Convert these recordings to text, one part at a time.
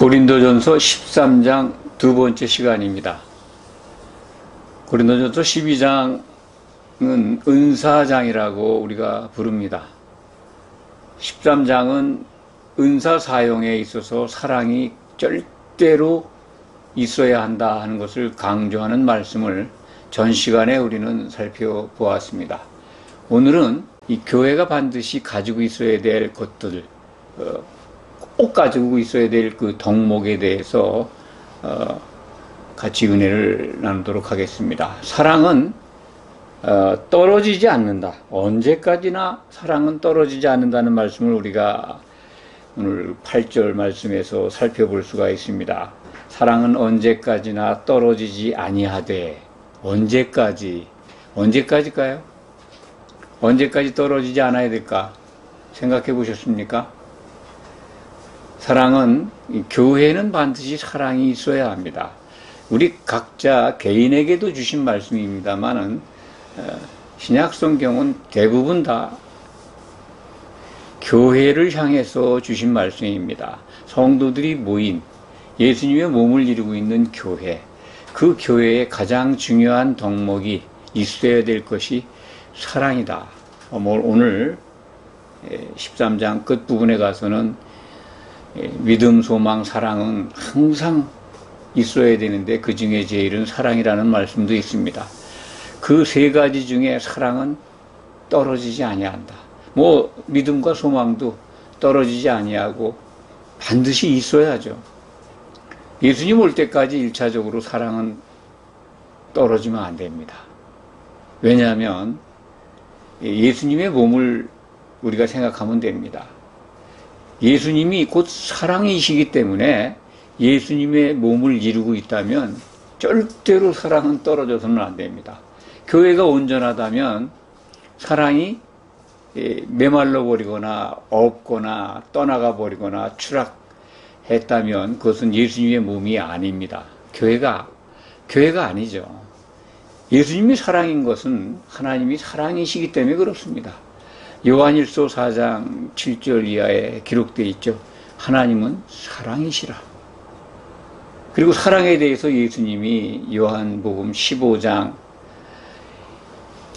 고린도전서 13장 두 번째 시간입니다. 고린도전서 12장은 은사장이라고 우리가 부릅니다. 13장은 은사 사용에 있어서 사랑이 절대로 있어야 한다 하는 것을 강조하는 말씀을 전 시간에 우리는 살펴보았습니다. 오늘은 이 교회가 반드시 가지고 있어야 될 것들, 꼭 가지고 있어야 될 그 덕목에 대해서 같이 은혜를 나누도록 하겠습니다. 사랑은 떨어지지 않는다. 언제까지나 사랑은 떨어지지 않는다는 말씀을 우리가 오늘 8절 말씀에서 살펴볼 수가 있습니다. 사랑은 언제까지나 떨어지지 아니하되. 언제까지일까요? 언제까지 떨어지지 않아야 될까? 생각해 보셨습니까? 사랑은, 교회는 반드시 사랑이 있어야 합니다. 우리 각자 개인에게도 주신 말씀입니다만은 신약 성경은 대부분 다 교회를 향해서 주신 말씀입니다. 성도들이 모인 예수님의 몸을 이루고 있는 교회, 그 교회의 가장 중요한 덕목이 있어야 될 것이 사랑이다. 오늘 13장 끝부분에 가서는 믿음, 소망, 사랑은 항상 있어야 되는데 그 중에 제일은 사랑이라는 말씀도 있습니다. 그 세 가지 중에 사랑은 떨어지지 아니한다. 믿음과 소망도 떨어지지 아니하고 반드시 있어야죠. 예수님 올 때까지 1차적으로 사랑은 떨어지면 안 됩니다. 왜냐하면 예수님의 몸을 우리가 생각하면 됩니다. 예수님이 곧 사랑이시기 때문에 예수님의 몸을 이루고 있다면 절대로 사랑은 떨어져서는 안 됩니다. 교회가 온전하다면 사랑이 메말라 버리거나 없거나 떠나가 버리거나 추락했다면 그것은 예수님의 몸이 아닙니다. 교회가 아니죠. 예수님이 사랑인 것은 하나님이 사랑이시기 때문에 그렇습니다. 요한일서 4장 7절 이하에 기록되어 있죠. 하나님은 사랑이시라. 그리고 사랑에 대해서 예수님이 요한복음 15장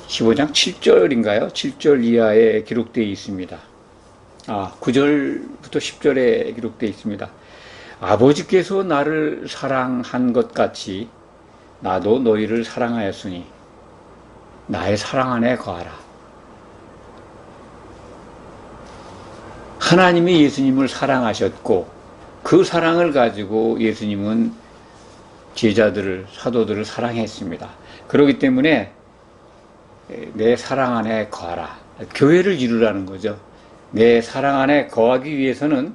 7절인가요? 7절 이하에 기록되어 있습니다. 9절부터 10절에 기록되어 있습니다. 아버지께서 나를 사랑한 것 같이 나도 너희를 사랑하였으니 나의 사랑 안에 거하라. 하나님이 예수님을 사랑하셨고 그 사랑을 가지고 예수님은 제자들을, 사도들을 사랑했습니다. 그렇기 때문에 내 사랑 안에 거하라. 교회를 이루라는 거죠. 내 사랑 안에 거하기 위해서는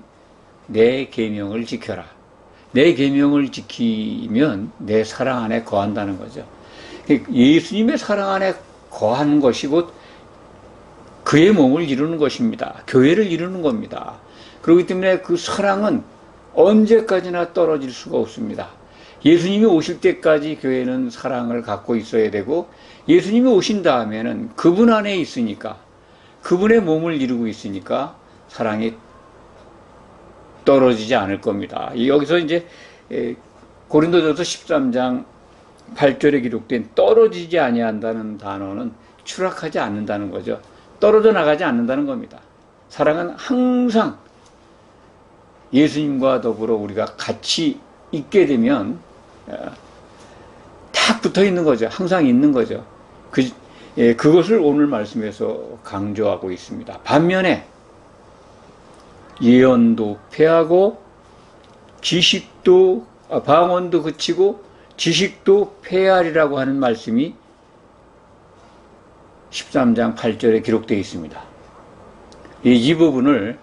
내 계명을 지켜라. 내 계명을 지키면 내 사랑 안에 거한다는 거죠. 예수님의 사랑 안에 거하는 것이 곧 그의 몸을 이루는 것입니다. 교회를 이루는 겁니다. 그렇기 때문에 그 사랑은 언제까지나 떨어질 수가 없습니다. 예수님이 오실 때까지 교회는 사랑을 갖고 있어야 되고 예수님이 오신 다음에는 그분 안에 있으니까, 그분의 몸을 이루고 있으니까 사랑이 떨어지지 않을 겁니다. 여기서 이제 고린도전서 13장 8절에 기록된 떨어지지 아니한다는 단어는 추락하지 않는다는 거죠. 떨어져 나가지 않는다는 겁니다. 사랑은 항상 예수님과 더불어 우리가 같이 있게 되면 탁 붙어 있는 거죠. 항상 있는 거죠. 그것을 오늘 말씀에서 강조하고 있습니다. 반면에 예언도 패하고 방언도 그치고 지식도 패하리라고 하는 말씀이 13장 8절에 기록되어 있습니다. 이 부분을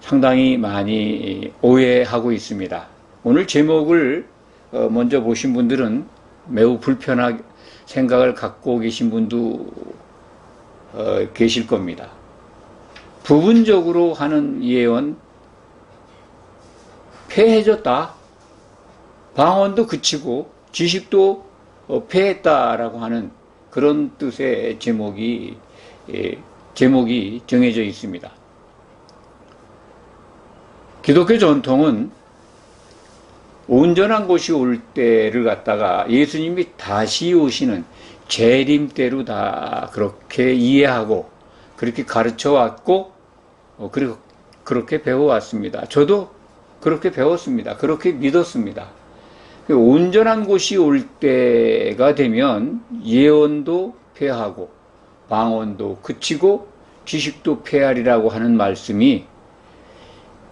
상당히 많이 오해하고 있습니다. 오늘 제목을 먼저 보신 분들은 매우 불편한 생각을 갖고 계신 분도 계실 겁니다. 부분적으로 하는 예언, 패해졌다. 방언도 그치고 지식도 패했다라고 하는 그런 뜻의 제목이 정해져 있습니다. 기독교 전통은 온전한 곳이 올 때를 갖다가 예수님이 다시 오시는 재림 때로 다 그렇게 이해하고 그렇게 가르쳐 왔고 그리고 그렇게 배워왔습니다. 저도 그렇게 배웠습니다. 그렇게 믿었습니다. 온전한 곳이 올 때가 되면 예언도 폐하고 방언도 그치고 지식도 폐하리라고 하는 말씀이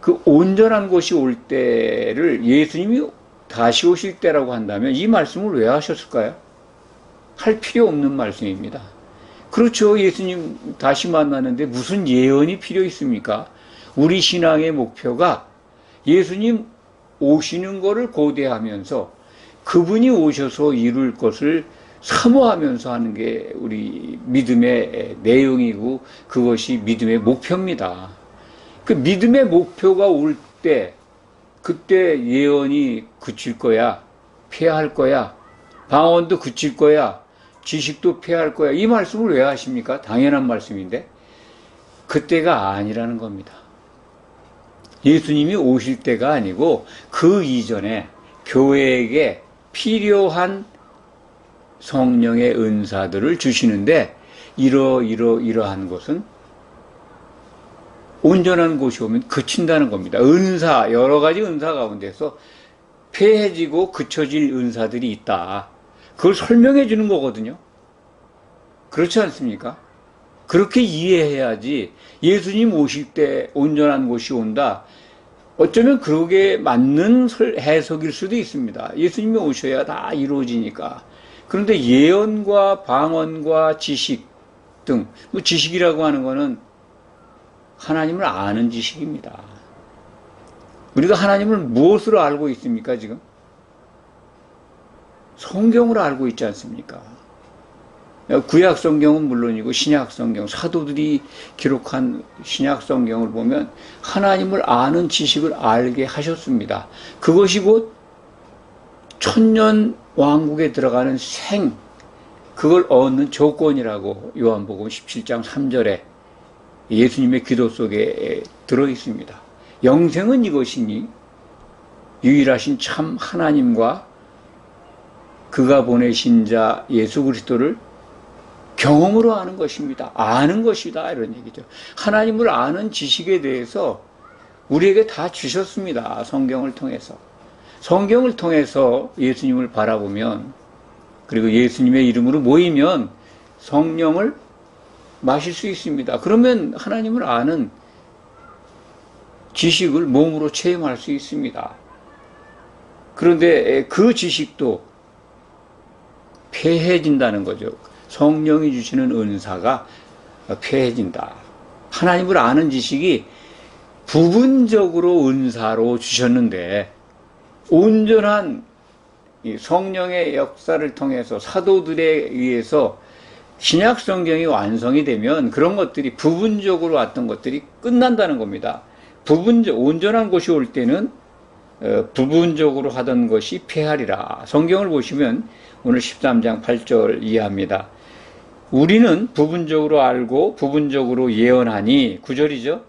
그 온전한 곳이 올 때를 예수님이 다시 오실 때라고 한다면 이 말씀을 왜 하셨을까요? 할 필요 없는 말씀입니다. 그렇죠. 예수님 다시 만나는데 무슨 예언이 필요 있습니까? 우리 신앙의 목표가 예수님 오시는 것을 고대하면서 그분이 오셔서 이룰 것을 사모하면서 하는 게 우리 믿음의 내용이고 그것이 믿음의 목표입니다. 그 믿음의 목표가 올 때 그때 예언이 그칠 거야, 폐할 거야, 방언도 그칠 거야, 지식도 폐할 거야. 이 말씀을 왜 하십니까? 당연한 말씀인데 그때가 아니라는 겁니다. 예수님이 오실 때가 아니고 그 이전에 교회에게 필요한 성령의 은사들을 주시는데 이러한 것은 온전한 곳이 오면 그친다는 겁니다. 은사, 여러 가지 은사 가운데서 폐해지고 그쳐질 은사들이 있다. 그걸 설명해 주는 거거든요. 그렇지 않습니까? 그렇게 이해해야지 예수님 오실 때 온전한 곳이 온다. 어쩌면 그러게 맞는 해석일 수도 있습니다. 예수님이 오셔야 다 이루어지니까. 그런데 예언과 방언과 지식 등, 지식이라고 하는 거는 하나님을 아는 지식입니다. 우리가 하나님을 무엇으로 알고 있습니까, 지금? 성경으로 알고 있지 않습니까? 구약 성경은 물론이고 신약 성경, 사도들이 기록한 신약 성경을 보면 하나님을 아는 지식을 알게 하셨습니다. 그것이 곧 천년 왕국에 들어가는 그걸 얻는 조건이라고 요한복음 17장 3절에 예수님의 기도 속에 들어 있습니다. 영생은 이것이니 유일하신 참 하나님과 그가 보내신 자 예수 그리스도를 경험으로 아는 것입니다. 아는 것이다 이런 얘기죠. 하나님을 아는 지식에 대해서 우리에게 다 주셨습니다. 성경을 통해서. 성경을 통해서 예수님을 바라보면 그리고 예수님의 이름으로 모이면 성령을 마실 수 있습니다. 그러면 하나님을 아는 지식을 몸으로 체험할 수 있습니다. 그런데 그 지식도 폐해진다는 거죠. 성령이 주시는 은사가 폐해진다. 하나님을 아는 지식이 부분적으로 은사로 주셨는데 온전한 성령의 역사를 통해서 사도들에 의해서 신약 성경이 완성이 되면 그런 것들이 부분적으로 왔던 것들이 끝난다는 겁니다. 온전한 곳이 올 때는 부분적으로 하던 것이 폐하리라. 성경을 보시면 오늘 13장 8절 이해합니다. 우리는 부분적으로 알고 부분적으로 예언하니 9절이죠.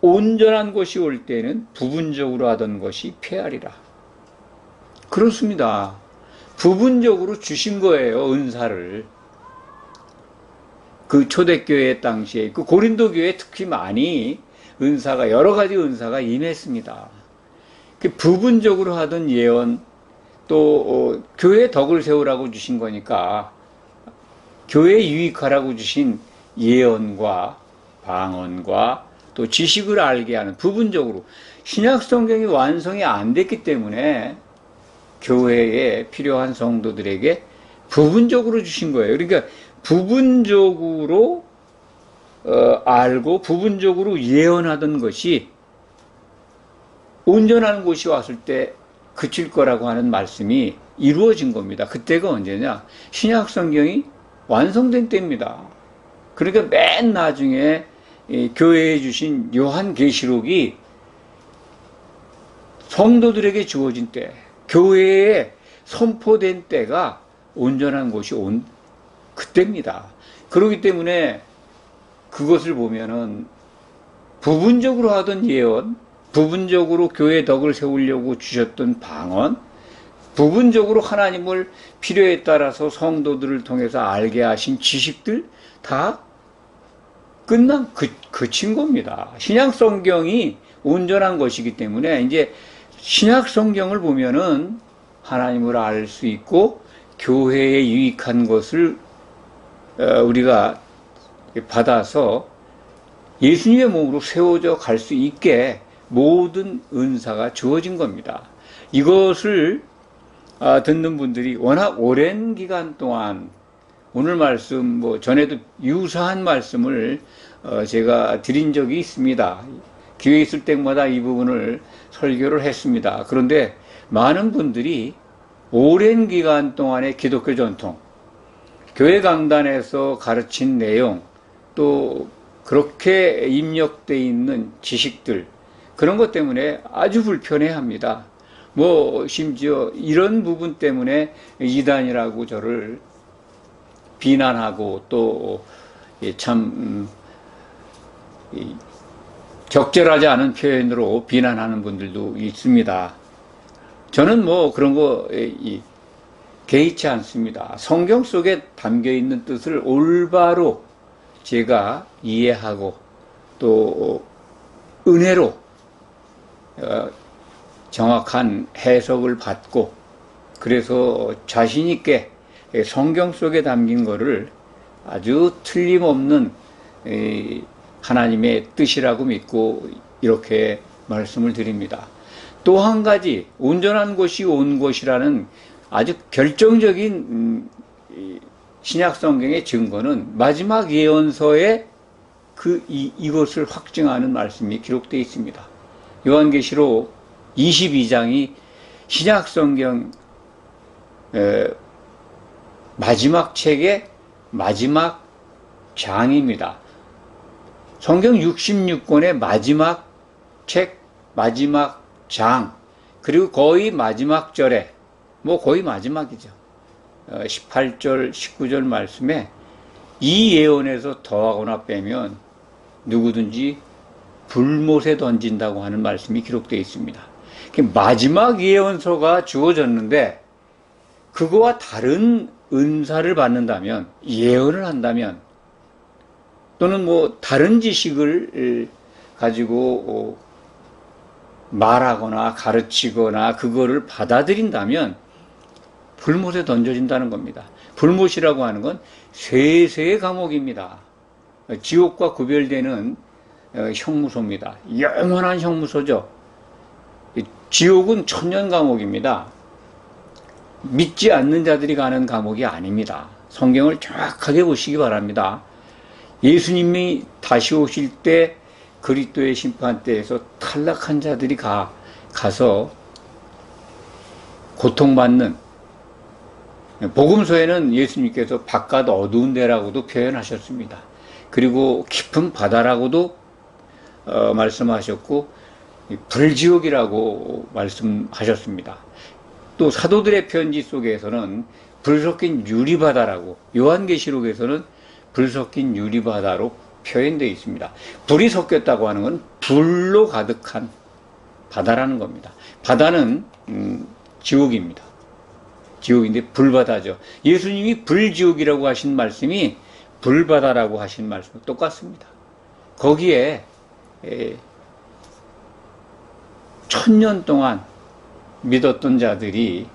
온전한 곳이 올 때는 부분적으로 하던 것이 폐하리라. 그렇습니다. 부분적으로 주신 거예요, 은사를. 그 초대교회 당시에, 그 고린도 교회에 특히 많이 여러 가지 은사가 임했습니다. 그 부분적으로 하던 예언, 또, 교회 덕을 세우라고 주신 거니까, 교회에 유익하라고 주신 예언과 방언과 또 지식을 알게 하는 부분적으로, 신약 성경이 완성이 안 됐기 때문에 교회에 필요한 성도들에게 부분적으로 주신 거예요. 그러니까 부분적으로 알고 부분적으로 예언하던 것이 온전한 곳이 왔을 때 그칠 거라고 하는 말씀이 이루어진 겁니다. 그때가 언제냐? 신약 성경이 완성된 때입니다. 그러니까 맨 나중에 교회에 주신 요한계시록이 성도들에게 주어진 때, 교회에 선포된 때가 온전한 곳이 온 그때입니다. 그렇기 때문에 그것을 보면은 부분적으로 하던 예언, 부분적으로 교회 덕을 세우려고 주셨던 방언, 부분적으로 하나님을 필요에 따라서 성도들을 통해서 알게 하신 지식들 다 그친 겁니다. 신약 성경이 온전한 것이기 때문에 이제 신약 성경을 보면은 하나님을 알 수 있고 교회에 유익한 것을 우리가 받아서 예수님의 몸으로 세워져 갈 수 있게 모든 은사가 주어진 겁니다. 이것을 듣는 분들이 워낙 오랜 기간 동안 오늘 말씀 전에도 유사한 말씀을 제가 드린 적이 있습니다. 기회 있을 때마다 이 부분을 설교를 했습니다. 그런데 많은 분들이 오랜 기간 동안의 기독교 전통, 교회 강단에서 가르친 내용, 또 그렇게 입력되어 있는 지식들, 그런 것 때문에 아주 불편해합니다. 심지어 이런 부분 때문에 이단이라고 저를 비난하고 또 참 적절하지 않은 표현으로 비난하는 분들도 있습니다. 저는 그런 거 개의치 않습니다. 성경 속에 담겨 있는 뜻을 올바로 제가 이해하고 또 은혜로 정확한 해석을 받고 그래서 자신 있게 성경 속에 담긴 거를 아주 틀림없는 하나님의 뜻이라고 믿고 이렇게 말씀을 드립니다. 또 한 가지, 온전한 것이 온 것이라는 아주 결정적인 신약 성경의 증거는 마지막 예언서에 이것을 확증하는 말씀이 기록되어 있습니다. 요한계시록 22장이 신약 성경 마지막 책의 마지막 장입니다. 성경 66권의 마지막 책, 마지막 장, 그리고 거의 마지막 절에, 거의 마지막이죠. 18절, 19절 말씀에 이 예언에서 더하거나 빼면 누구든지 불못에 던진다고 하는 말씀이 기록되어 있습니다. 마지막 예언서가 주어졌는데 그거와 다른 은사를 받는다면, 예언을 한다면, 또는 다른 지식을 가지고 말하거나 가르치거나 그거를 받아들인다면 불못에 던져진다는 겁니다. 불못이라고 하는 건 세세의 감옥입니다. 지옥과 구별되는 형무소입니다. 영원한 형무소죠. 지옥은 천년 감옥입니다. 믿지 않는 자들이 가는 감옥이 아닙니다. 성경을 정확하게 보시기 바랍니다. 예수님이 다시 오실 때 그리스도의 심판대에서 탈락한 자들이 가서 고통받는, 복음서에는 예수님께서 바깥 어두운 데라고도 표현하셨습니다. 그리고 깊은 바다라고도 말씀하셨고 불지옥이라고 말씀하셨습니다. 또 사도들의 편지 속에서는 불 섞인 유리바다라고, 요한계시록에서는 불 섞인 유리바다로 표현되어 있습니다. 불이 섞였다고 하는 건 불로 가득한 바다라는 겁니다. 바다는 지옥입니다. 지옥인데 불바다죠. 예수님이 불지옥이라고 하신 말씀이 불바다라고 하신 말씀과 똑같습니다. 거기에 1000년 동안 믿었던 자들이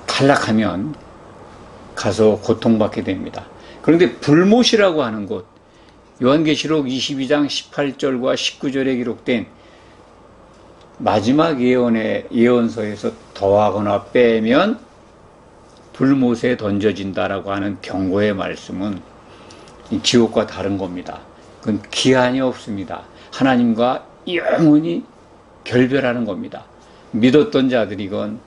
탈락하면 가서 고통받게 됩니다. 그런데 불못이라고 하는 곳, 요한계시록 22장 18절과 19절에 기록된 마지막 예언서에서 더하거나 빼면 불못에 던져진다라고 하는 경고의 말씀은 지옥과 다른 겁니다. 그건 기한이 없습니다. 하나님과 영원히 결별하는 겁니다. 믿었던 자들이건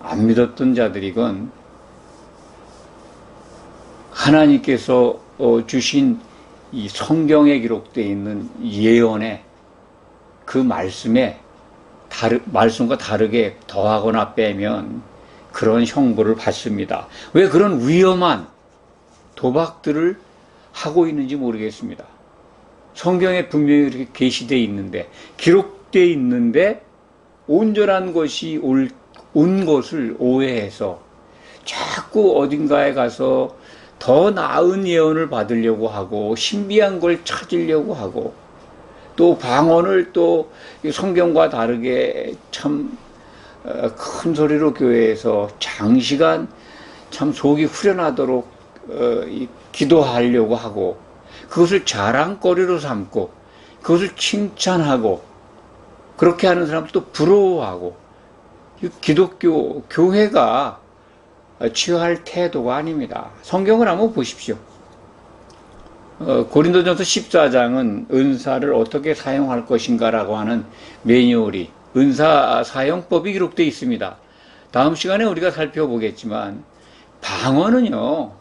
안 믿었던 자들이건 하나님께서 주신 이 성경에 기록되어 있는 예언의 그 말씀과 다르게 더하거나 빼면 그런 형벌을 받습니다. 왜 그런 위험한 도박들을 하고 있는지 모르겠습니다. 성경에 분명히 이렇게 계시되어 있는데, 기록되어 있는데 온전한 것이 온 것을 오해해서 자꾸 어딘가에 가서 더 나은 예언을 받으려고 하고 신비한 걸 찾으려고 하고, 또 방언을 또 성경과 다르게 참 큰 소리로 교회에서 장시간 참 속이 후련하도록 기도하려고 하고, 그것을 자랑거리로 삼고 그것을 칭찬하고, 그렇게 하는 사람도 부러워하고, 기독교 교회가 취할 태도가 아닙니다. 성경을 한번 보십시오. 고린도전서 14장은 은사를 어떻게 사용할 것인가라고 하는 매뉴얼이, 은사 사용법이 기록되어 있습니다. 다음 시간에 우리가 살펴보겠지만, 방언은요,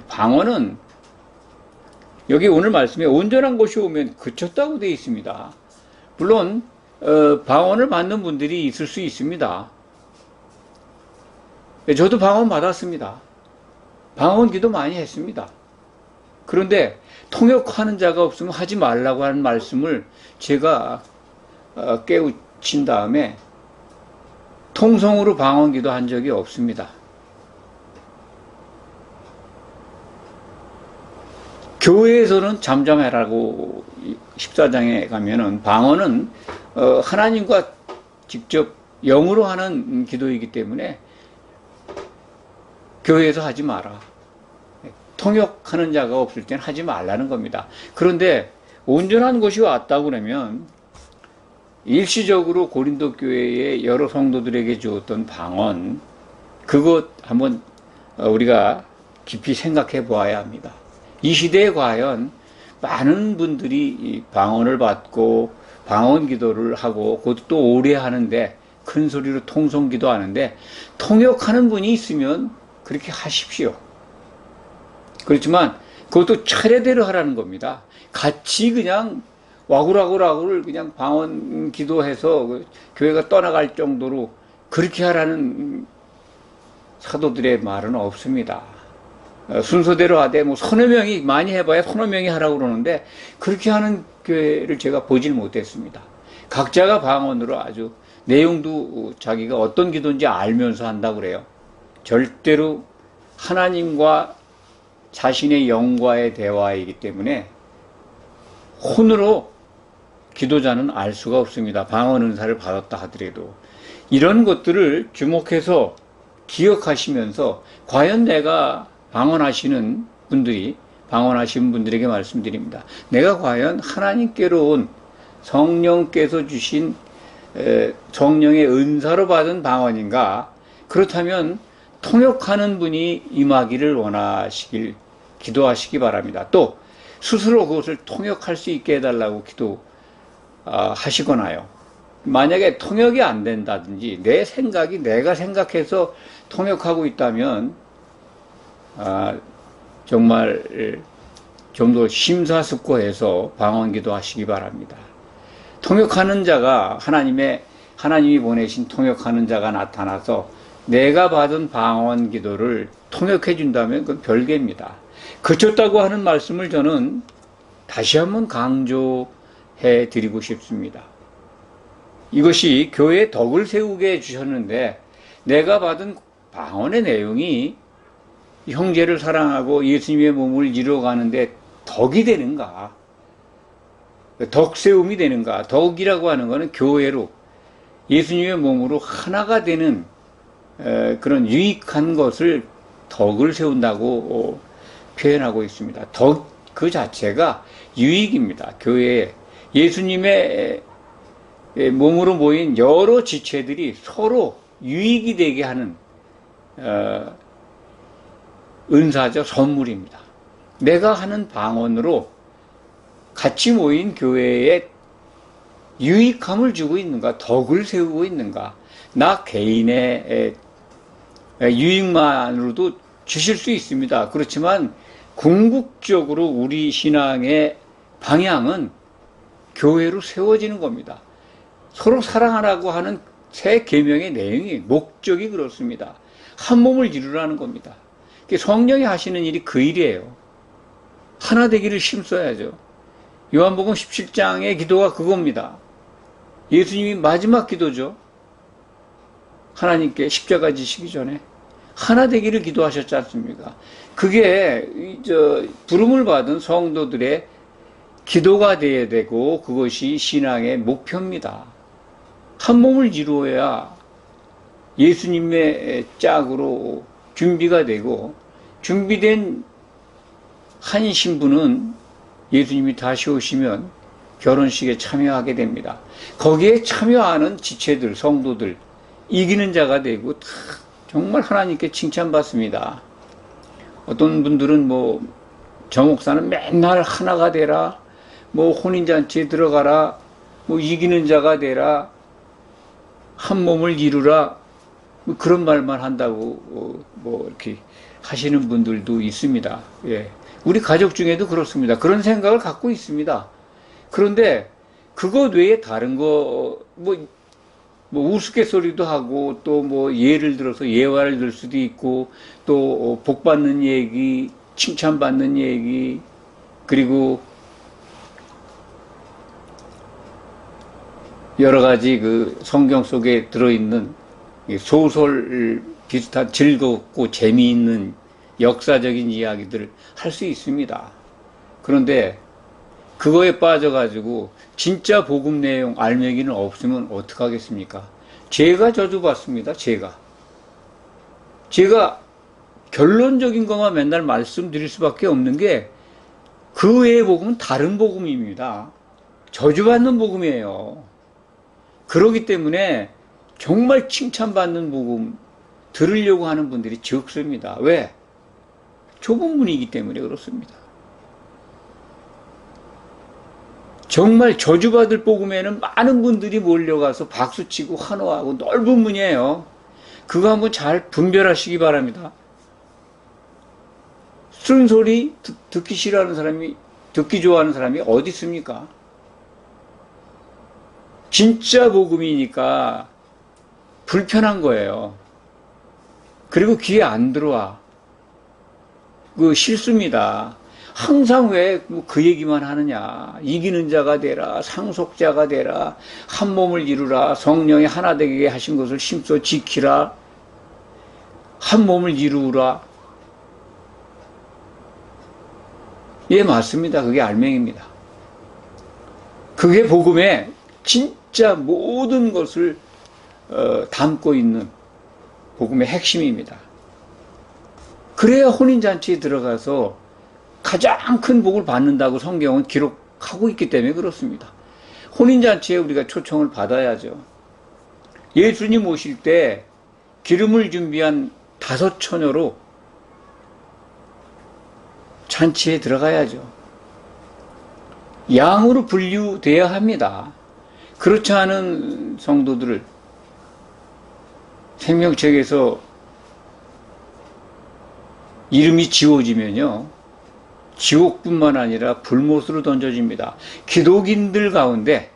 방언은 여기 오늘 말씀에 온전한 것이 오면 그쳤다고 되어 있습니다. 물론 방언을 받는 분들이 있을 수 있습니다. 저도 방언 받았습니다. 방언 기도 많이 했습니다. 그런데 통역하는 자가 없으면 하지 말라고 하는 말씀을 제가 깨우친 다음에 통성으로 방언 기도한 적이 없습니다. 교회에서는 잠잠해라고 14장에 가면은, 방언은 하나님과 직접 영으로 하는 기도이기 때문에 교회에서 하지 마라. 통역하는 자가 없을 때는 하지 말라는 겁니다. 그런데 온전한 것이 왔다고 그러면 일시적으로 고린도 교회의 여러 성도들에게 주었던 방언, 그것 한번 우리가 깊이 생각해 보아야 합니다. 이 시대에 과연 많은 분들이 방언을 받고 방언 기도를 하고, 그것도 오래 하는데, 큰 소리로 통성 기도하는데, 통역하는 분이 있으면 그렇게 하십시오. 그렇지만 그것도 차례대로 하라는 겁니다. 같이 그냥 와구라구라구를 그냥 방언 기도해서 교회가 떠나갈 정도로 그렇게 하라는 사도들의 말은 없습니다. 순서대로 하되, 뭐 서너 명이, 많이 해봐야 서너 명이 하라고 그러는데, 그렇게 하는 교회를 제가 보질 못했습니다. 각자가 방언으로 아주 내용도 자기가 어떤 기도인지 알면서 한다고 그래요. 절대로 하나님과 자신의 영과의 대화이기 때문에 혼으로 기도자는 알 수가 없습니다. 방언 은사를 받았다 하더라도. 이런 것들을 주목해서 기억하시면서, 과연 내가 방언하시는 분들에게 말씀드립니다. 내가 과연 하나님께로 온 성령께서 주신 성령의 은사로 받은 방언인가? 그렇다면 통역하는 분이 임하기를 원하시길 기도하시기 바랍니다. 또 스스로 그것을 통역할 수 있게 해달라고 기도하시거나요. 만약에 통역이 안 된다든지 내 생각이 내가 생각해서 통역하고 있다면 정말 좀 더 심사숙고해서 방언기도 하시기 바랍니다. 통역하는 자가 하나님이 보내신 통역하는 자가 나타나서 내가 받은 방언 기도를 통역해 준다면 그건 별개입니다. 그쳤다고 하는 말씀을 저는 다시 한번 강조해 드리고 싶습니다. 이것이 교회의 덕을 세우게 해주셨는데, 내가 받은 방언의 내용이 형제를 사랑하고 예수님의 몸을 이루어가는데 덕이 되는가? 덕 세움이 되는가? 덕이라고 하는 것은 교회로, 예수님의 몸으로 하나가 되는 그런 유익한 것을 덕을 세운다고 표현하고 있습니다. 덕 그 자체가 유익입니다. 교회에 예수님의 몸으로 모인 여러 지체들이 서로 유익이 되게 하는 은사죠. 선물입니다. 내가 하는 방언으로 같이 모인 교회에 유익함을 주고 있는가, 덕을 세우고 있는가. 나 개인의 유익만으로도 주실 수 있습니다. 그렇지만 궁극적으로 우리 신앙의 방향은 교회로 세워지는 겁니다. 서로 사랑하라고 하는 새 계명의 내용이, 목적이 그렇습니다. 한 몸을 이루라는 겁니다. 성령이 하시는 일이 그 일이에요. 하나 되기를 힘써야죠. 요한복음 17장의 기도가 그겁니다. 예수님이 마지막 기도죠. 하나님께 십자가 지시기 전에 하나 되기를 기도하셨지 않습니까? 그게 부름을 받은 성도들의 기도가 되어야 되고 그것이 신앙의 목표입니다. 한 몸을 이루어야 예수님의 짝으로 준비가 되고, 준비된 한 신부는 예수님이 다시 오시면 결혼식에 참여하게 됩니다. 거기에 참여하는 지체들, 성도들, 이기는 자가 되고 정말 하나님께 칭찬받습니다. 어떤 분들은 저 목사는 맨날 하나가 되라, 혼인잔치에 들어가라, 이기는 자가 되라, 한 몸을 이루라, 그런 말만 한다고 이렇게 하시는 분들도 있습니다. 예. 우리 가족 중에도 그렇습니다. 그런 생각을 갖고 있습니다. 그런데 그것 외에 다른 거 우스갯소리도 하고 또 예를 들어서 예화를 들 수도 있고 또 복받는 얘기, 칭찬받는 얘기, 그리고 여러 가지 그 성경 속에 들어있는 소설 비슷한 즐겁고 재미있는 역사적인 이야기들을 할 수 있습니다. 그런데 그거에 빠져가지고 진짜 복음 내용 알맹이는 없으면 어떡하겠습니까? 제가 저주받습니다. 제가 결론적인 것만 맨날 말씀드릴 수밖에 없는 게 그 외의 복음은 다른 복음입니다. 저주받는 복음이에요. 그렇기 때문에 정말 칭찬받는 복음 들으려고 하는 분들이 적습니다. 왜? 좁은 문이기 때문에 그렇습니다. 정말 저주받을 복음에는 많은 분들이 몰려가서 박수치고 환호하고 넓은 문이에요. 그거 한번 잘 분별하시기 바랍니다. 쓴소리 듣기 싫어하는 사람이, 듣기 좋아하는 사람이 어디 있습니까? 진짜 복음이니까 불편한 거예요. 그리고 귀에 안 들어와. 그 실수입니다. 항상 왜 그 얘기만 하느냐. 이기는 자가 되라, 상속자가 되라, 한 몸을 이루라, 성령이 하나 되게 하신 것을 힘써 지키라, 한 몸을 이루라. 예, 맞습니다. 그게 알맹입니다. 그게 복음의 진짜 모든 것을 담고 있는 복음의 핵심입니다. 그래야 혼인잔치에 들어가서 가장 큰 복을 받는다고 성경은 기록하고 있기 때문에 그렇습니다. 혼인잔치에 우리가 초청을 받아야죠. 예수님 오실 때 기름을 준비한 5 처녀로 잔치에 들어가야죠. 양으로 분류돼야 합니다. 그렇지 않은 성도들을 생명책에서 이름이 지워지면요, 지옥뿐만 아니라 불못으로 던져집니다. 기독인들 가운데,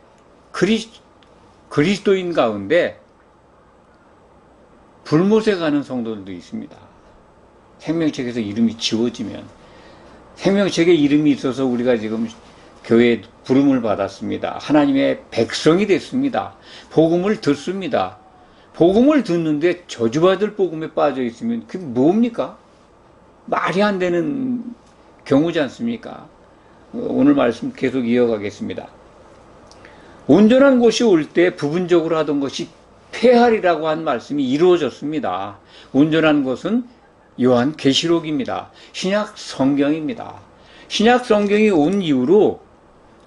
그리스도인 가운데 불못에 가는 성도들도 있습니다. 생명책에서 이름이 지워지면. 생명책에 이름이 있어서 우리가 지금 교회에 부름을 받았습니다. 하나님의 백성이 됐습니다. 복음을 듣습니다. 복음을 듣는데 저주받을 복음에 빠져 있으면 그게 뭡니까? 말이 안 되는 경우지 않습니까? 오늘 말씀 계속 이어가겠습니다. 온전한 곳이 올 때 부분적으로 하던 것이 폐하리라고 한 말씀이 이루어졌습니다. 온전한 것은 요한 계시록입니다. 신약 성경입니다. 신약 성경이 온 이후로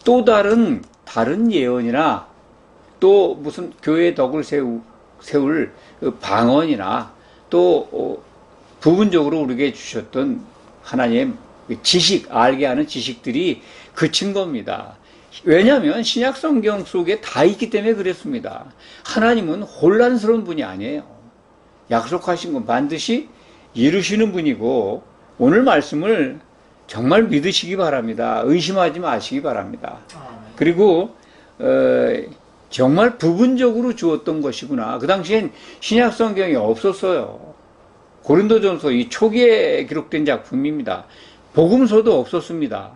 또 다른 예언이나 또 무슨 교회의 덕을 세울 방언이나 또 부분적으로 우리에게 주셨던 하나님의 지식, 알게 하는 지식들이 그친 겁니다. 왜냐하면 신약 성경 속에 다 있기 때문에 그랬습니다. 하나님은 혼란스러운 분이 아니에요. 약속하신 건 반드시 이루시는 분이고, 오늘 말씀을 정말 믿으시기 바랍니다. 의심하지 마시기 바랍니다. 그리고 정말 부분적으로 주었던 것이구나. 그 당시엔 신약 성경이 없었어요. 고린도전서 이 초기에 기록된 작품입니다. 복음서도 없었습니다.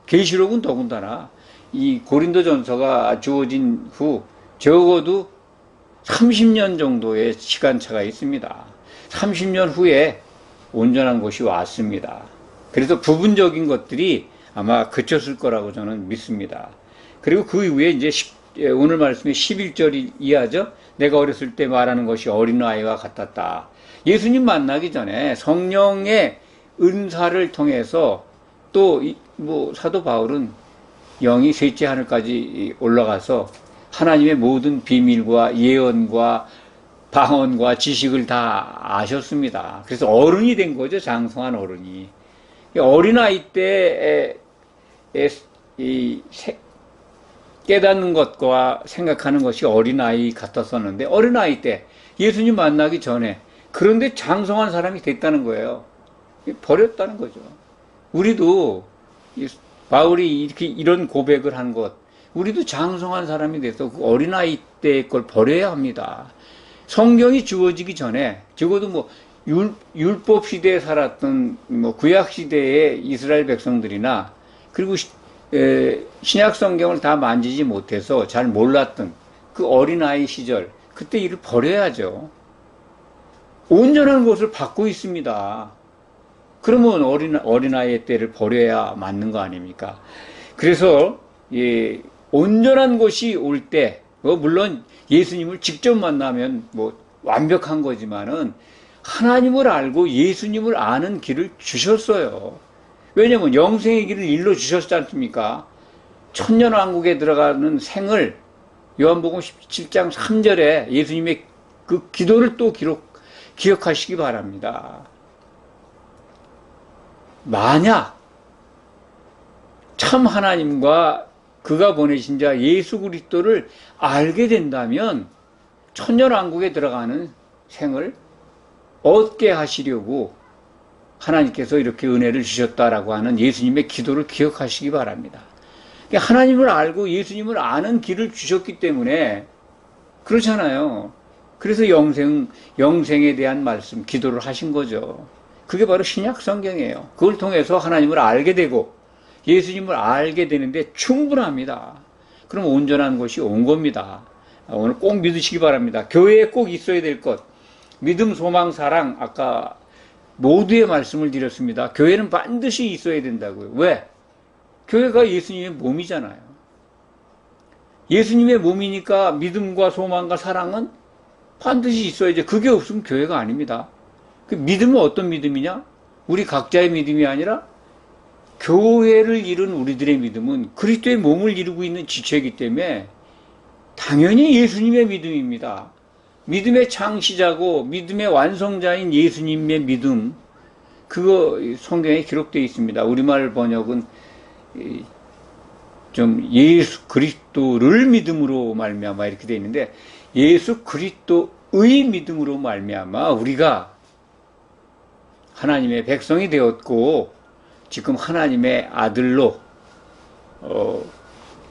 계시록은 더군다나 이 고린도전서가 주어진 후 적어도 30년 정도의 시간차가 있습니다. 30년 후에 온전한 것이 왔습니다. 그래서 부분적인 것들이 아마 그쳤을 거라고 저는 믿습니다. 그리고 그 이후에 이제 오늘 말씀의 11절이 이하죠. 내가 어렸을 때 말하는 것이 어린아이와 같았다. 예수님 만나기 전에 성령의 은사를 통해서 또 사도 바울은 영이 셋째 하늘까지 올라가서 하나님의 모든 비밀과 예언과 방언과 지식을 다 아셨습니다. 그래서 어른이 된 거죠. 장성한 어른이. 어린아이 때 깨닫는 것과 생각하는 것이 어린아이 같았었는데 어린아이 때 예수님 만나기 전에 그런데 장성한 사람이 됐다는 거예요. 버렸다는 거죠. 우리도 바울이 이렇게 이런 고백을 한 것, 우리도 장성한 사람이 돼서 그 어린아이 때의 걸 버려야 합니다. 성경이 주어지기 전에 적어도 율법 시대에 살았던 구약 시대의 이스라엘 백성들이나 그리고 신약 성경을 다 만지지 못해서 잘 몰랐던 그 어린아이 시절, 그때 이를 버려야죠. 온전한 것을 받고 있습니다. 그러면 어린아이의 때를 버려야 맞는 거 아닙니까? 그래서 온전한 것이 올 때, 물론 예수님을 직접 만나면 완벽한 거지만은 하나님을 알고 예수님을 아는 길을 주셨어요. 왜냐면 영생의 길을 일러 주셨지 않습니까? 천년왕국에 들어가는 생을 요한복음 17장 3절에 예수님의 그 기도를 또 기억하시기 바랍니다. 만약 참 하나님과 그가 보내신 자 예수 그리스도를 알게 된다면 천년왕국에 들어가는 생을 얻게 하시려고 하나님께서 이렇게 은혜를 주셨다라고 하는 예수님의 기도를 기억하시기 바랍니다. 하나님을 알고 예수님을 아는 길을 주셨기 때문에 그렇잖아요. 그래서 영생에 대한 말씀, 기도를 하신 거죠. 그게 바로 신약 성경이에요. 그걸 통해서 하나님을 알게 되고 예수님을 알게 되는데 충분합니다. 그럼 온전한 것이 온 겁니다. 오늘 꼭 믿으시기 바랍니다. 교회에 꼭 있어야 될 것, 믿음, 소망, 사랑, 아까 모두의 말씀을 드렸습니다. 교회는 반드시 있어야 된다고요. 왜? 교회가 예수님의 몸이잖아요. 예수님의 몸이니까 믿음과 소망과 사랑은 반드시 있어야죠. 그게 없으면 교회가 아닙니다. 그 믿음은 어떤 믿음이냐? 우리 각자의 믿음이 아니라 교회를 이룬 우리들의 믿음은 그리스도의 몸을 이루고 있는 지체이기 때문에 당연히 예수님의 믿음입니다. 믿음의 창시자고 믿음의 완성자인 예수님의 믿음, 그거 성경에 기록되어 있습니다. 우리말 번역은 좀 예수 그리스도를 믿음으로 말미암아 이렇게 되어 있는데 예수 그리스도의 믿음으로 말미암아 우리가 하나님의 백성이 되었고 지금 하나님의 아들로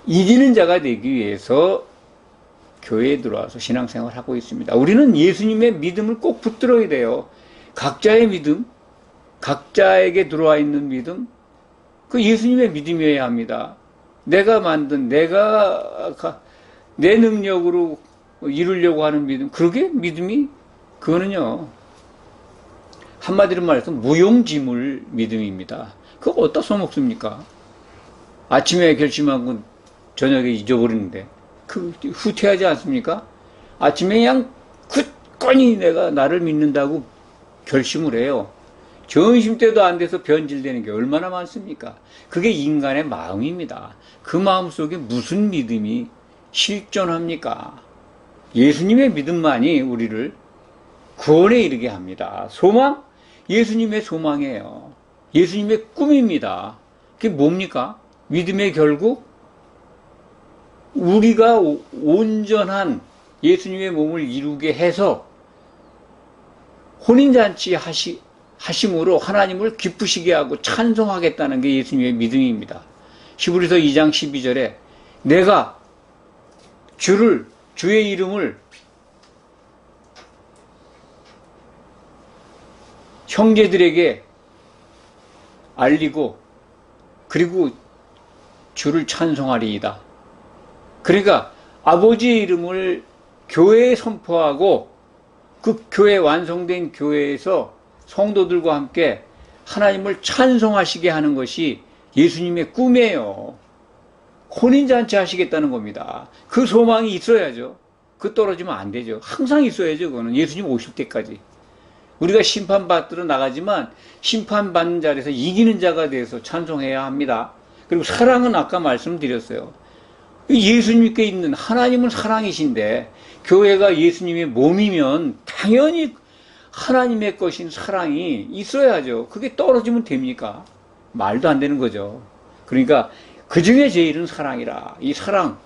이기는 자가 되기 위해서 교회에 들어와서 신앙생활을 하고 있습니다. 우리는 예수님의 믿음을 꼭 붙들어야 돼요. 각자의 믿음, 각자에게 들어와 있는 믿음, 그 예수님의 믿음이어야 합니다. 내가 만든, 내 능력으로 이루려고 하는 믿음, 그러게 믿음이, 그거는요, 한마디로 말해서 무용지물 믿음입니다. 그거 어디다 써먹습니까? 아침에 결심하고 저녁에 잊어버리는데, 그 후퇴하지 않습니까? 아침에 그냥 굳건히 내가 나를 믿는다고 결심을 해요. 점심 때도 안 돼서 변질되는 게 얼마나 많습니까? 그게 인간의 마음입니다. 그 마음 속에 무슨 믿음이 실존합니까? 예수님의 믿음만이 우리를 구원에 이르게 합니다. 소망? 예수님의 소망이에요. 예수님의 꿈입니다. 그게 뭡니까? 믿음의 결국 우리가 온전한 예수님의 몸을 이루게 해서 혼인잔치 하심으로 하나님을 기쁘시게 하고 찬송하겠다는 게 예수님의 믿음입니다. 히브리서 2장 12절에 내가 주의 이름을 형제들에게 알리고 그리고 주를 찬송하리이다. 그러니까 아버지의 이름을 교회에 선포하고 그 교회 완성된 교회에서 성도들과 함께 하나님을 찬송하시게 하는 것이 예수님의 꿈이에요. 혼인잔치 하시겠다는 겁니다. 그 소망이 있어야죠. 그 떨어지면 안 되죠. 항상 있어야죠. 그거는 예수님 오실 때까지. 우리가 심판받으러 나가지만 심판받는 자리에서 이기는 자가 돼서 찬송해야 합니다. 그리고 사랑은 아까 말씀드렸어요. 예수님께 있는 하나님은 사랑이신데 교회가 예수님의 몸이면 당연히 하나님의 것인 사랑이 있어야죠. 그게 떨어지면 됩니까? 말도 안 되는 거죠. 그러니까 그 중에 제일은 사랑이라. 이 사랑,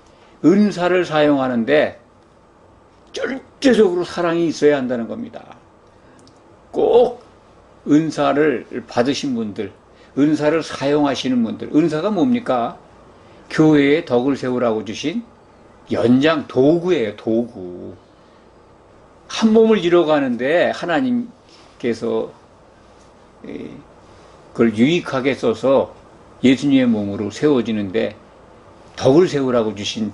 은사를 사용하는데 절대적으로 사랑이 있어야 한다는 겁니다. 꼭 은사를 받으신 분들, 은사를 사용하시는 분들, 은사가 뭡니까? 교회에 덕을 세우라고 주신 연장 도구예요, 도구. 한 몸을 이뤄가는데 하나님께서 그걸 유익하게 써서 예수님의 몸으로 세워지는데 덕을 세우라고 주신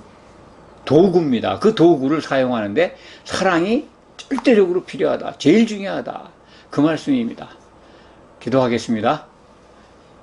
도구입니다. 그 도구를 사용하는데 사랑이 절대적으로 필요하다. 제일 중요하다. 그 말씀입니다. 기도하겠습니다.